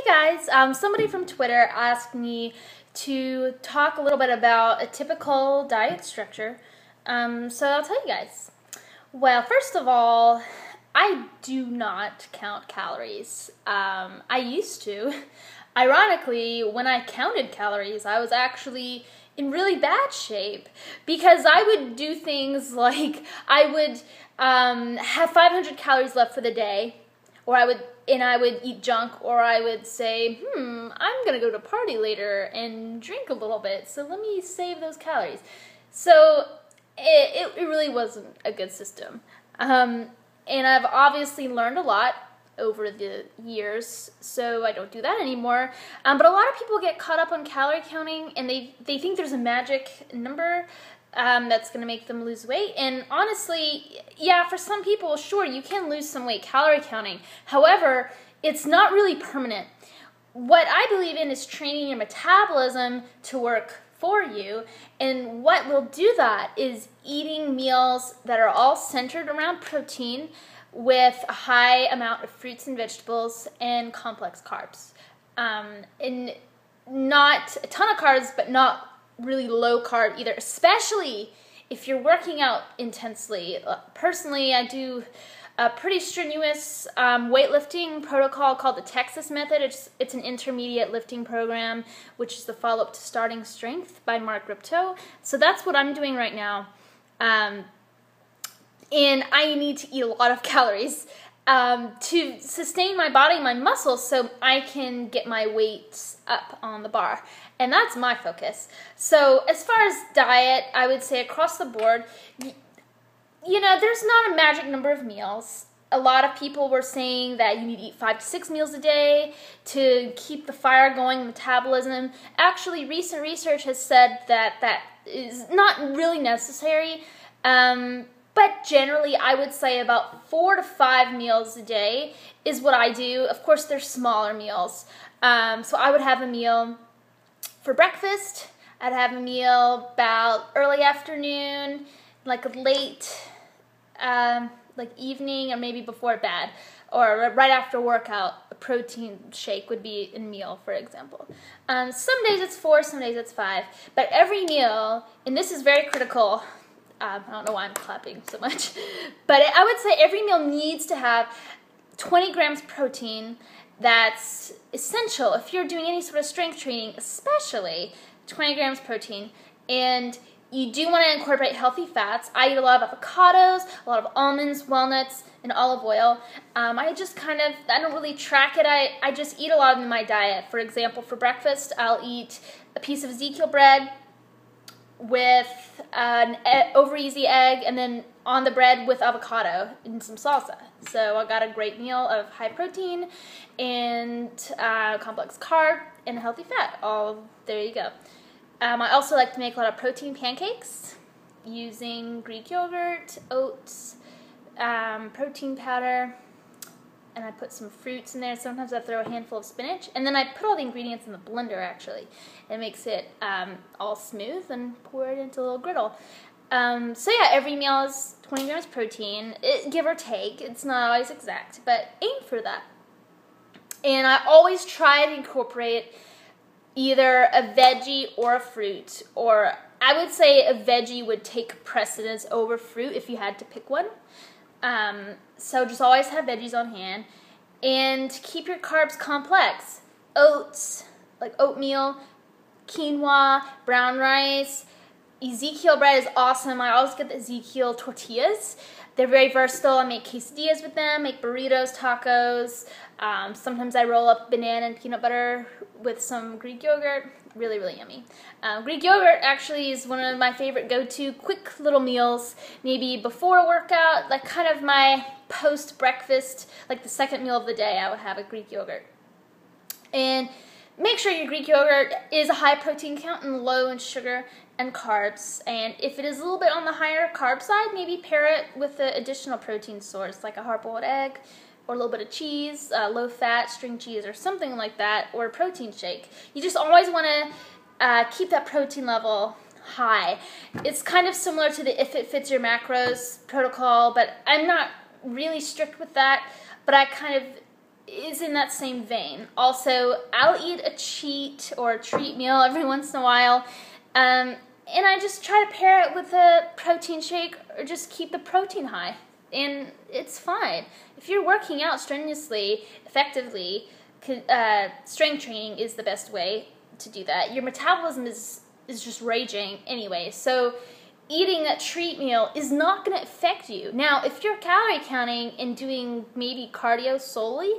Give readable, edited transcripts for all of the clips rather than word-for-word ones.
guys, somebody from Twitter asked me to talk a little bit about a typical diet structure. So I'll tell you guys. Well, first of all, I do not count calories. I used to. Ironically, when I counted calories, I was actually in really bad shape because I would do things like I would have 500 calories left for the day, or I would eat junk, or I would say, I'm gonna go to a party later and drink a little bit, so let me save those calories. So it really wasn't a good system. And I've obviously learned a lot over the years, so I don't do that anymore. But a lot of people get caught up on calorie counting, and they think there's a magic number that's going to make them lose weight. And honestly, yeah, for some people, sure, you can lose some weight calorie counting. However, it's not really permanent. What I believe in is training your metabolism to work for you, and what will do that is eating meals that are all centered around protein with a high amount of fruits and vegetables and complex carbs. And not a ton of carbs, but not really low carb either, especially if you're working out intensely. Personally, I do a pretty strenuous weightlifting protocol called the Texas Method. It's an intermediate lifting program, which is the follow-up to Starting Strength by Mark Ripto. So that's what I'm doing right now. And I need to eat a lot of calories to sustain my body, my muscles, so I can get my weights up on the bar. And that's my focus. So as far as diet, I would say across the board, you know, there's not a magic number of meals. A lot of people were saying that you need to eat 5 to 6 meals a day to keep the fire going, metabolism. Actually, recent research has said that that is not really necessary. But generally, I would say about 4 to 5 meals a day is what I do. Of course, there's smaller meals. So I would have a meal for breakfast. I'd have a meal about early afternoon, like late, like evening, or maybe before bed, or right after workout. A protein shake would be a meal, for example. Some days it's 4, some days it's 5. But every meal, and this is very critical, I don't know why I'm clapping so much, but I would say every meal needs to have 20 grams protein. That's essential if you're doing any sort of strength training, especially 20 grams protein. And you do want to incorporate healthy fats. I eat a lot of avocados, a lot of almonds, walnuts, and olive oil. I don't really track it. I just eat a lot of them in my diet. For example, for breakfast, I'll eat a piece of Ezekiel bread with an over easy egg, and then on the bread with avocado and some salsa. So I got a great meal of high protein and complex carb and healthy fat. There you go. I also like to make a lot of protein pancakes using Greek yogurt, oats, protein powder, and I put some fruits in there. Sometimes I throw a handful of spinach, and then I put all the ingredients in the blender, actually. It makes it all smooth, and pour it into a little griddle. So yeah, every meal is 20 grams protein, give or take. It's not always exact, but aim for that. And I always try to incorporate either a veggie or a fruit, or I would say a veggie would take precedence over fruit if you had to pick one. So just always have veggies on hand, and keep your carbs complex. Oats, like oatmeal, quinoa, brown rice. Ezekiel bread is awesome. I always get the Ezekiel tortillas. They're very versatile. I make quesadillas with them, make burritos, tacos. Sometimes I roll up banana and peanut butter with some Greek yogurt. Really, really yummy. Greek yogurt actually is one of my favorite go-to quick little meals, maybe before a workout, like kind of my post-breakfast, like the second meal of the day, I would have a Greek yogurt. And make sure your Greek yogurt is a high protein count and low in sugar and carbs. And if it is a little bit on the higher carb side, maybe pair it with an additional protein source, like a hard-boiled egg, or a little bit of cheese, low-fat string cheese, or something like that, or a protein shake. You just always want to keep that protein level high. It's kind of similar to the If It Fits Your Macros protocol, but I'm not really strict with that, but I kind of is in that same vein. Also, I'll eat a cheat or a treat meal every once in a while, and I just try to pair it with a protein shake or just keep the protein high, and it's fine. If you're working out strenuously, effectively, strength training is the best way to do that. Your metabolism is just raging anyway, so eating a treat meal is not going to affect you. Now, if you're calorie counting and doing maybe cardio solely,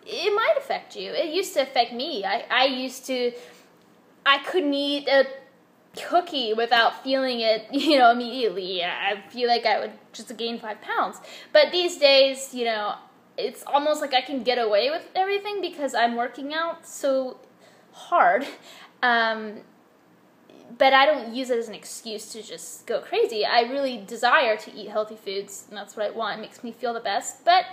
it might affect you. It used to affect me. I couldn't eat a cookie without feeling it, immediately. I feel like I would just gain 5 pounds. But these days, it's almost like I can get away with everything because I'm working out so hard. But I don't use it as an excuse to just go crazy. I really desire to eat healthy foods, and that's what I want. It makes me feel the best. But,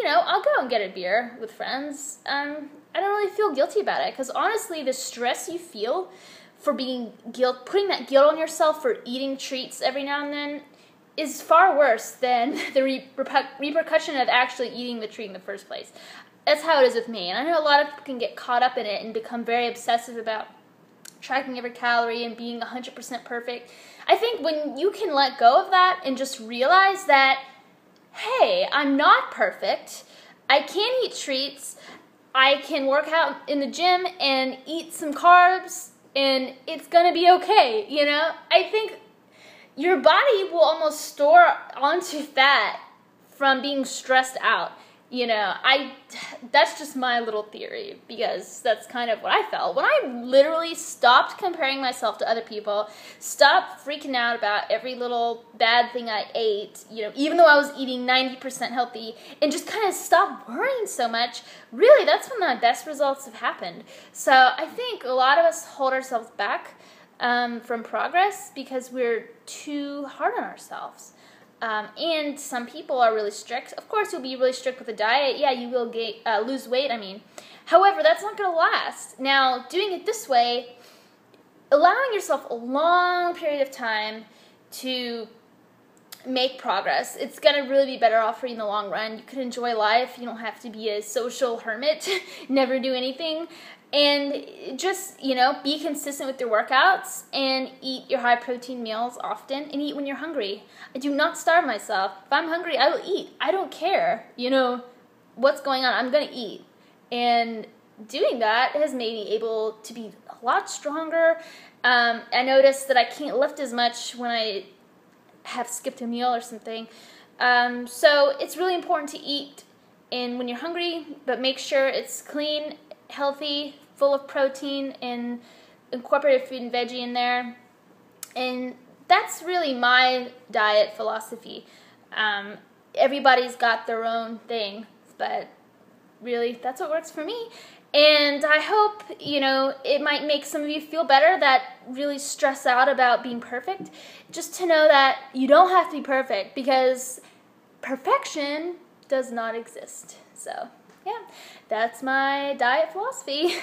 I'll go and get a beer with friends. I don't really feel guilty about it, because honestly, the stress you feel for putting that guilt on yourself for eating treats every now and then is far worse than the repercussion of actually eating the treat in the first place. That's how it is with me. And I know a lot of people can get caught up in it and become very obsessive about tracking every calorie and being 100% perfect. I think when you can let go of that and just realize that, hey, I'm not perfect. I can eat treats. I can work out in the gym and eat some carbs, and it's going to be okay, I think your body will almost store onto fat from being stressed out. That's just my little theory, because that's kind of what I felt. When I literally stopped comparing myself to other people, stopped freaking out about every little bad thing I ate, even though I was eating 90% healthy, and just kind of stopped worrying so much, really, that's when my best results have happened. So I think a lot of us hold ourselves back from progress because we're too hard on ourselves. And some people are really strict. Of course, you'll be really strict with the diet. Yeah, you will lose weight, However, that's not going to last. Now, doing it this way, allowing yourself a long period of time to make progress, it's going to really be better off for you in the long run. You can enjoy life. You don't have to be a social hermit, never do anything. And just, be consistent with your workouts and eat your high-protein meals often and eat when you're hungry. I do not starve myself. If I'm hungry, I will eat. I don't care, what's going on. I'm going to eat. And doing that has made me able to be a lot stronger. I noticed that I can't lift as much when I have skipped a meal or something. So it's really important to eat and when you're hungry, but make sure it's clean, healthy, full of protein, and incorporate fruit and veggie in there. And that's really my diet philosophy. Everybody's got their own thing, but really that's what works for me. And I hope, it might make some of you feel better that really stress out about being perfect, just to know that you don't have to be perfect, because perfection does not exist. So, yeah, that's my diet philosophy.